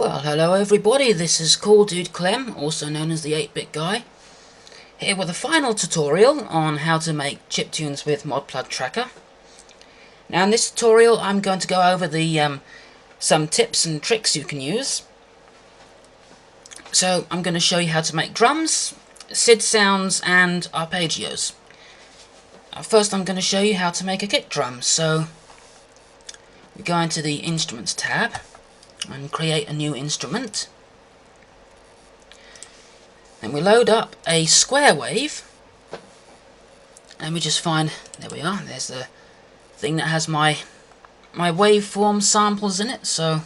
Well, hello everybody, this is Cool Dude Clem, also known as the 8-Bit Guy, here with a final tutorial on how to make chiptunes with Modplug Tracker. Now in this tutorial I'm going to go over the some tips and tricks you can use. So I'm going to show you how to make drums, SID sounds and arpeggios. First I'm going to show you how to make a kick drum. So we go into the Instruments tab and create a new instrument. Then we load up a square wave, and we just find, there we are, there's the thing that has my waveform samples in it. So I'm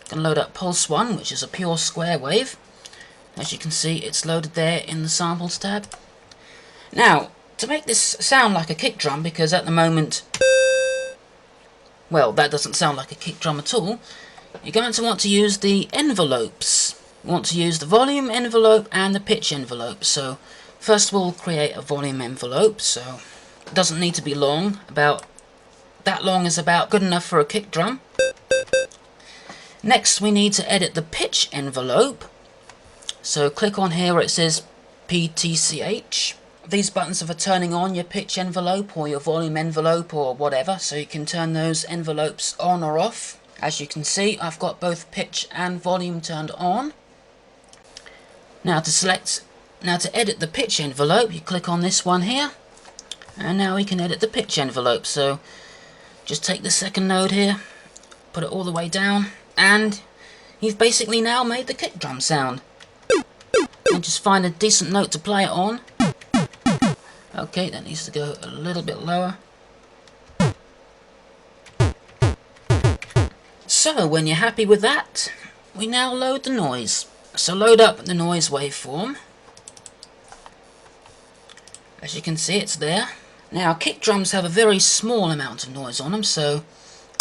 going to load up Pulse 1, which is a pure square wave. As you can see, it's loaded there in the Samples tab. Now, to make this sound like a kick drum, because at the moment, well, that doesn't sound like a kick drum at all, you're going to want to use the envelopes. You want to use the volume envelope and the pitch envelope. So first we'll create a volume envelope, so it doesn't need to be long. About that long is about good enough for a kick drum. Next we need to edit the pitch envelope. So click on here where it says PTCH. These buttons are for turning on your pitch envelope or your volume envelope or whatever, so you can turn those envelopes on or off. As you can see, I've got both pitch and volume turned on. Now to edit the pitch envelope, you click on this one here, and now we can edit the pitch envelope. So just take the second node here, put it all the way down, and you've basically now made the kick drum sound. And just find a decent note to play it on. Okay, that needs to go a little bit lower. So when you're happy with that, we now load the noise. So load up the noise waveform. As you can see, it's there. Now kick drums have a very small amount of noise on them, so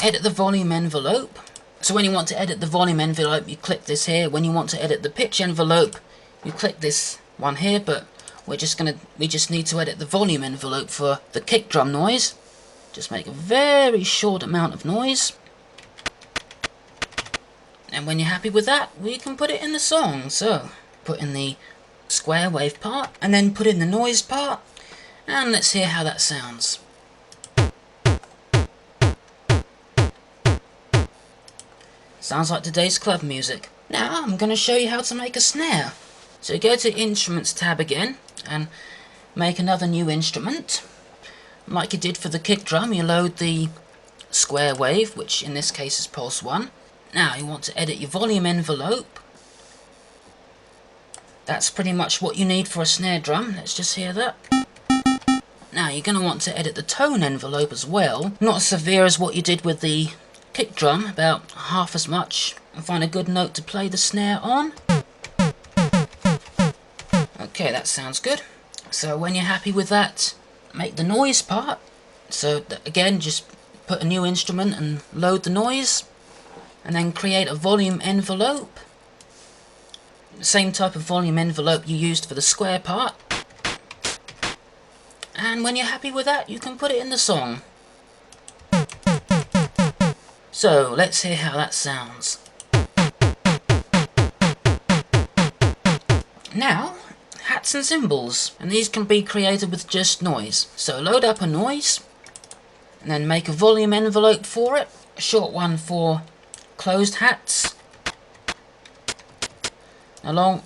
edit the volume envelope. So when you want to edit the volume envelope, you click this here. When you want to edit the pitch envelope, you click this one here, but we just need to edit the volume envelope for the kick drum noise. Just make a very short amount of noise. And when you're happy with that, we can put it in the song. So put in the square wave part, and then put in the noise part, and let's hear how that sounds. Sounds like today's club music. Now I'm going to show you how to make a snare. So go to Instruments tab again, and make another new instrument. Like you did for the kick drum, you load the square wave, which in this case is Pulse 1. Now you want to edit your volume envelope. That's pretty much what you need for a snare drum. Let's just hear that. Now you're going to want to edit the tone envelope as well. Not as severe as what you did with the kick drum, about half as much. And find a good note to play the snare on. Okay, that sounds good. So when you're happy with that, make the noise part. So again, just put a new instrument and load the noise. And then create a volume envelope. The same type of volume envelope you used for the square part. And when you're happy with that, you can put it in the song. So let's hear how that sounds. Now, hats and cymbals. And these can be created with just noise. So load up a noise. And then make a volume envelope for it. A short one for closed hats, a long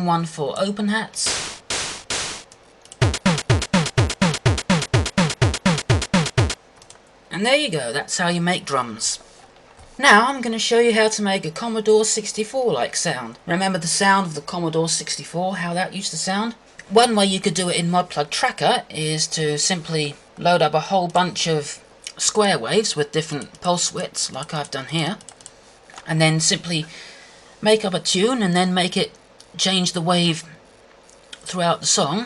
one for open hats. And there you go, that's how you make drums. Now I'm going to show you how to make a Commodore 64 like sound. Remember the sound of the Commodore 64, how that used to sound? One way you could do it in Modplug Tracker is to simply load up a whole bunch of square waves with different pulse widths, like I've done here. And then simply make up a tune and then make it change the wave throughout the song.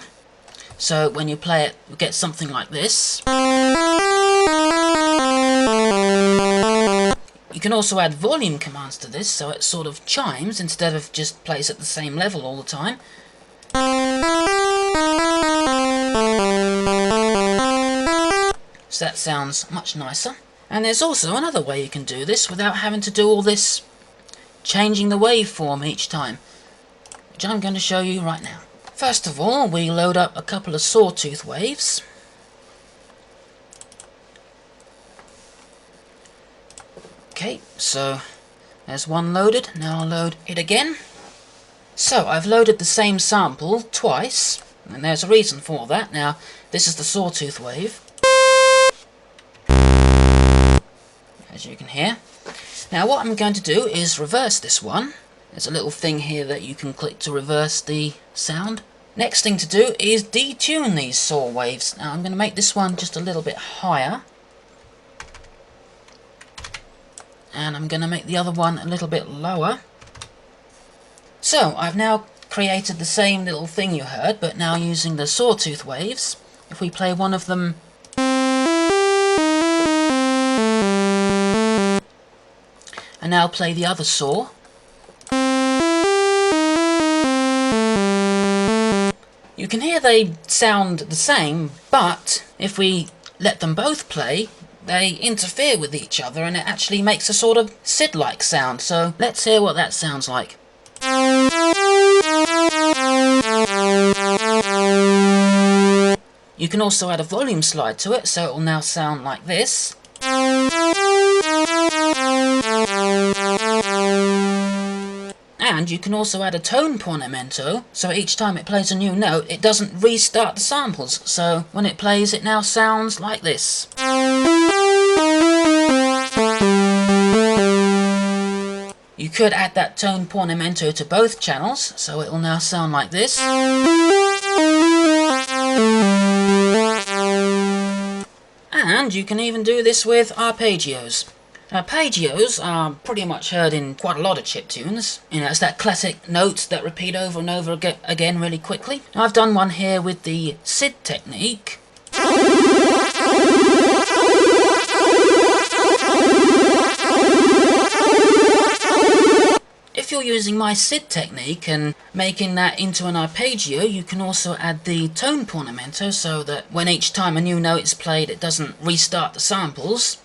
So when you play it, you get something like this. You can also add volume commands to this, so it sort of chimes instead of just plays at the same level all the time. So that sounds much nicer. And there's also another way you can do this without having to do all this changing the waveform each time, which I'm going to show you right now. First of all, we load up a couple of sawtooth waves. Okay, so there's one loaded. Now I'll load it again. So I've loaded the same sample twice, and there's a reason for that. Now, this is the sawtooth wave, as you can hear. Now what I'm going to do is reverse this one. There's a little thing here that you can click to reverse the sound. Next thing to do is detune these saw waves. Now I'm going to make this one just a little bit higher. And I'm going to make the other one a little bit lower. So I've now created the same little thing you heard, but now using the sawtooth waves. If we play one of them, and now play the other saw, you can hear they sound the same, but if we let them both play, they interfere with each other and it actually makes a sort of SID-like sound. So let's hear what that sounds like. You can also add a volume slide to it, so it will now sound like this. And you can also add a tone portamento, so each time it plays a new note, it doesn't restart the samples. So when it plays, it now sounds like this. You could add that tone portamento to both channels, so it will now sound like this. And you can even do this with arpeggios. Arpeggios are pretty much heard in quite a lot of chiptunes. You know, it's that classic note that repeat over and over again really quickly. Now, I've done one here with the SID technique. If you're using my SID technique and making that into an arpeggio, you can also add the tone portamento so that when each time a new note is played, it doesn't restart the samples.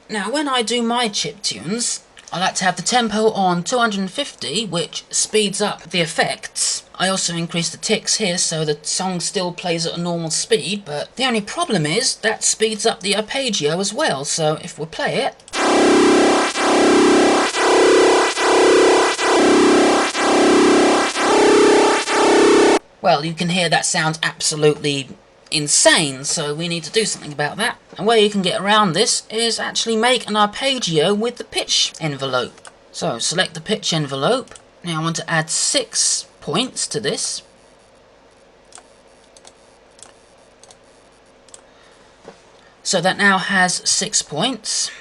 Now, when I do my chiptunes, I like to have the tempo on 250, which speeds up the effects. I also increase the ticks here so the song still plays at a normal speed, but the only problem is that speeds up the arpeggio as well, so if we play it, well, you can hear that sounds absolutely insane, so we need to do something about that. And where you can get around this is actually make an arpeggio with the pitch envelope. So select the pitch envelope. Now I want to add 6 points to this. So that now has 6 points.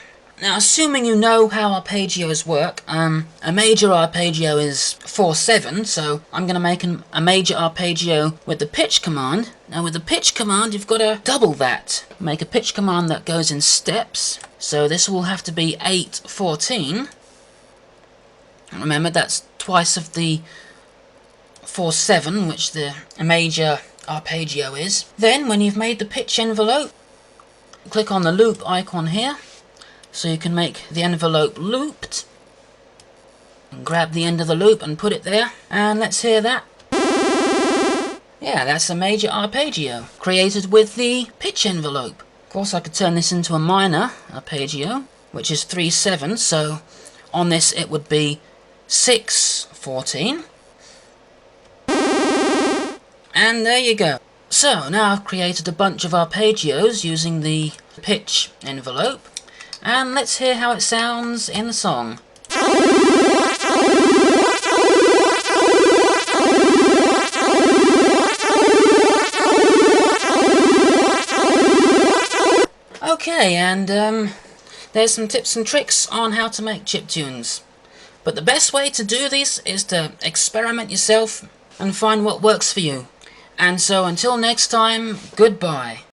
Now, assuming you know how arpeggios work, a major arpeggio is 4/7, so I'm going to make a major arpeggio with the pitch command. Now, with the pitch command, you've got to double that. Make a pitch command that goes in steps, so this will have to be 8/14. And remember, that's twice of the 4/7, which the major arpeggio is. Then, when you've made the pitch envelope, click on the loop icon here. So you can make the envelope looped, and grab the end of the loop and put it there, and let's hear that. Yeah, that's a major arpeggio, created with the pitch envelope. Of course, I could turn this into a minor arpeggio, which is 3/7, so on this it would be 6/14. And there you go. So, now I've created a bunch of arpeggios using the pitch envelope. And let's hear how it sounds in the song. Okay, and there's some tips and tricks on how to make chiptunes. But the best way to do this is to experiment yourself and find what works for you. And so until next time, goodbye.